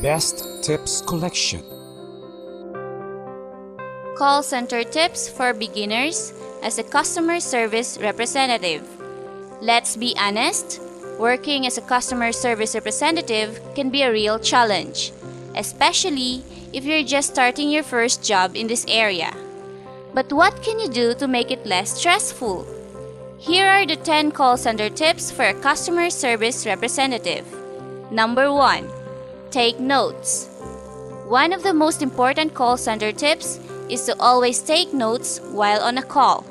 Best Tips Collection. Call center tips for beginners as a customer service representative. Let's be honest, working as a customer service representative can be a real challenge, especially if you're just starting your first job in this area. But what can you do to make it less stressful? Here are the 10 call center tips for a customer service representative. Number 1. Take notes. One of the most important call center tips is to always take notes while on a call.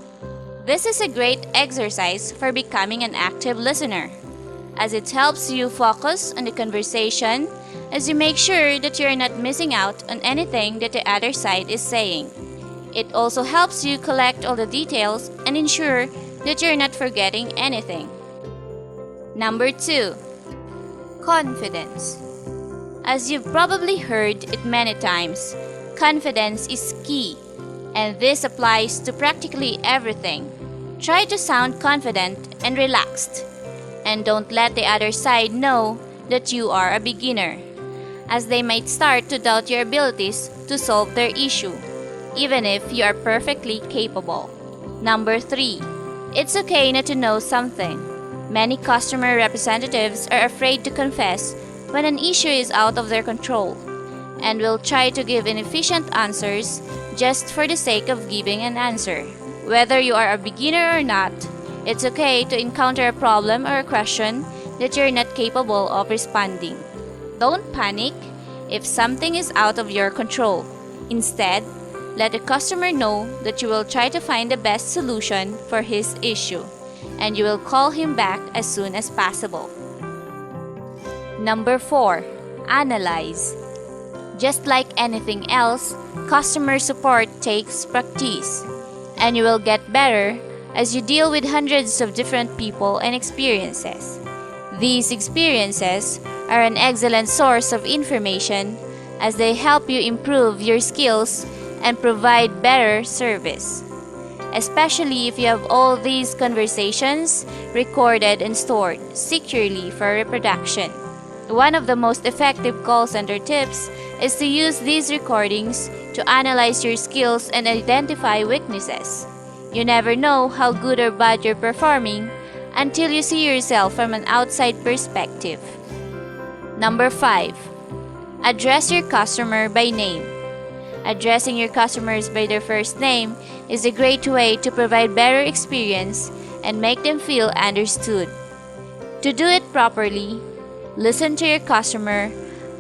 This is a great exercise for becoming an active listener, as it helps you focus on the conversation as you make sure that you're not missing out on anything that the other side is saying. It also helps you collect all the details and ensure that you're not forgetting anything. Number 2. Confidence. As you've probably heard it many times, confidence is key, and this applies to practically everything. Try to sound confident and relaxed, and don't let the other side know that you are a beginner, as they might start to doubt your abilities to solve their issue, even if you are perfectly capable. Number 3. It's okay not to know something. Many customer representatives are afraid to confess when an issue is out of their control, and will try to give inefficient answers just for the sake of giving an answer. Whether you are a beginner or not, it's okay to encounter a problem or a question that you're not capable of responding. Don't panic if something is out of your control. Instead, let the customer know that you will try to find the best solution for his issue, and you will call him back as soon as possible. Number 4. Analyze. Just like anything else, customer support takes practice, and you will get better as you deal with hundreds of different people and experiences. These experiences are an excellent source of information as they help you improve your skills and provide better service, especially if you have all these conversations recorded and stored securely for reproduction. One of the most effective call center tips is to use these recordings to analyze your skills and identify weaknesses. You never know how good or bad you're performing until you see yourself from an outside perspective. Number 5. Address your customer by name. Addressing your customers by their first name is a great way to provide better experience and make them feel understood. To do it properly, listen to your customer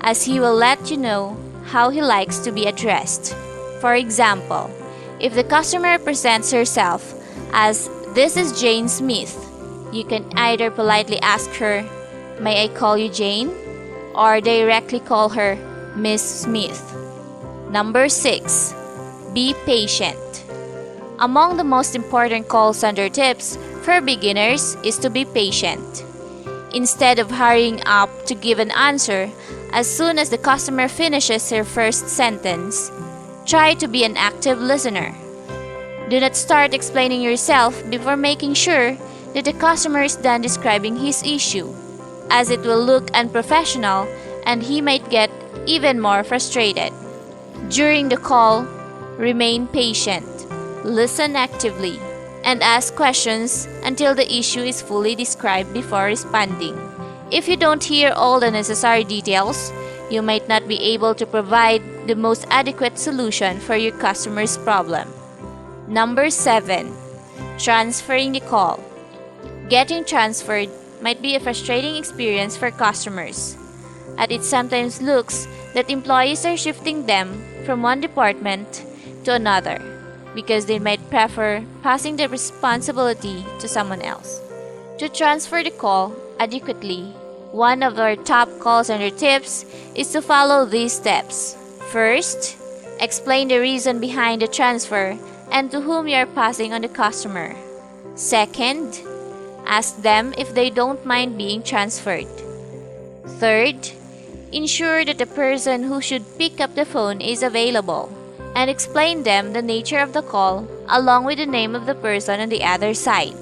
as he will let you know how he likes to be addressed. For example, if the customer presents herself as "This is Jane Smith," you can either politely ask her, "May I call you Jane?" or directly call her Miss Smith. Number 6. Be patient. Among the most important call center tips for beginners is to be patient. Instead of hurrying up to give an answer as soon as the customer finishes her first sentence, try to be an active listener. Do not start explaining yourself before making sure that the customer is done describing his issue, as it will look unprofessional and he might get even more frustrated. During the call, remain patient, listen actively, and ask questions until the issue is fully described before responding. If you don't hear all the necessary details, you might not be able to provide the most adequate solution for your customer's problem. Number 7. Transferring the call. Getting transferred might be a frustrating experience for customers, as it sometimes looks that employees are shifting them from one department to another because they might prefer passing the responsibility to someone else. To transfer the call adequately, one of our top call center tips is to follow these steps. First, explain the reason behind the transfer and to whom you are passing on the customer. Second, ask them if they don't mind being transferred. Third, ensure that the person who should pick up the phone is available, and explain them the nature of the call along with the name of the person on the other side.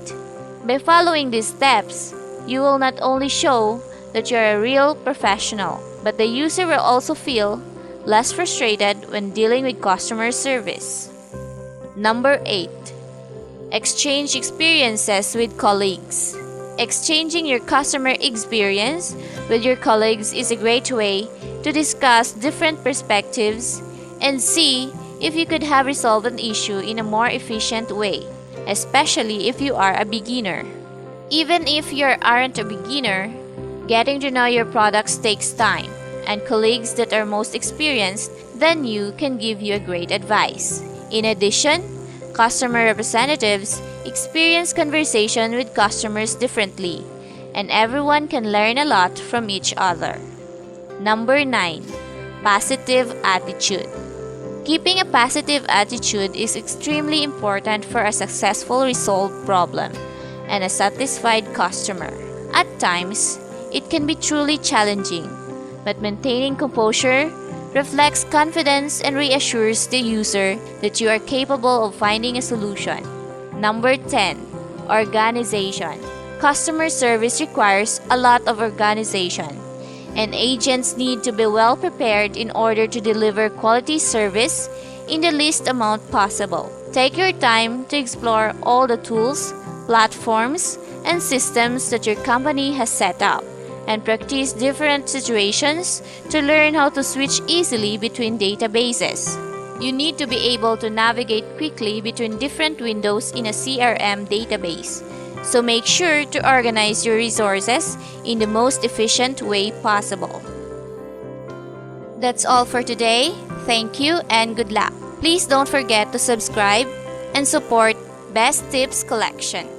By following these steps, you will not only show that you're a real professional, but the user will also feel less frustrated when dealing with customer service. Number 8. Exchange experiences with colleagues. Exchanging your customer experience with your colleagues is a great way to discuss different perspectives and see if you could have resolved an issue in a more efficient way, especially if you are a beginner. Even if you aren't a beginner, getting to know your products takes time, and colleagues that are most experienced than you can give you a great advice. In addition, customer representatives experience conversation with customers differently, and everyone can learn a lot from each other. Number 9. Positive attitude. Keeping a positive attitude is extremely important for a successful resolved problem and a satisfied customer. At times, it can be truly challenging, but maintaining composure reflects confidence and reassures the user that you are capable of finding a solution. Number 10. Organization. Customer service requires a lot of organization, and agents need to be well prepared in order to deliver quality service in the least amount possible. Take your time to explore all the tools, platforms, and systems that your company has set up, and practice different situations to learn how to switch easily between databases. You need to be able to navigate quickly between different windows in a CRM database, so make sure to organize your resources in the most efficient way possible. That's all for today. Thank you and good luck. Please don't forget to subscribe and support Best Tips Collection.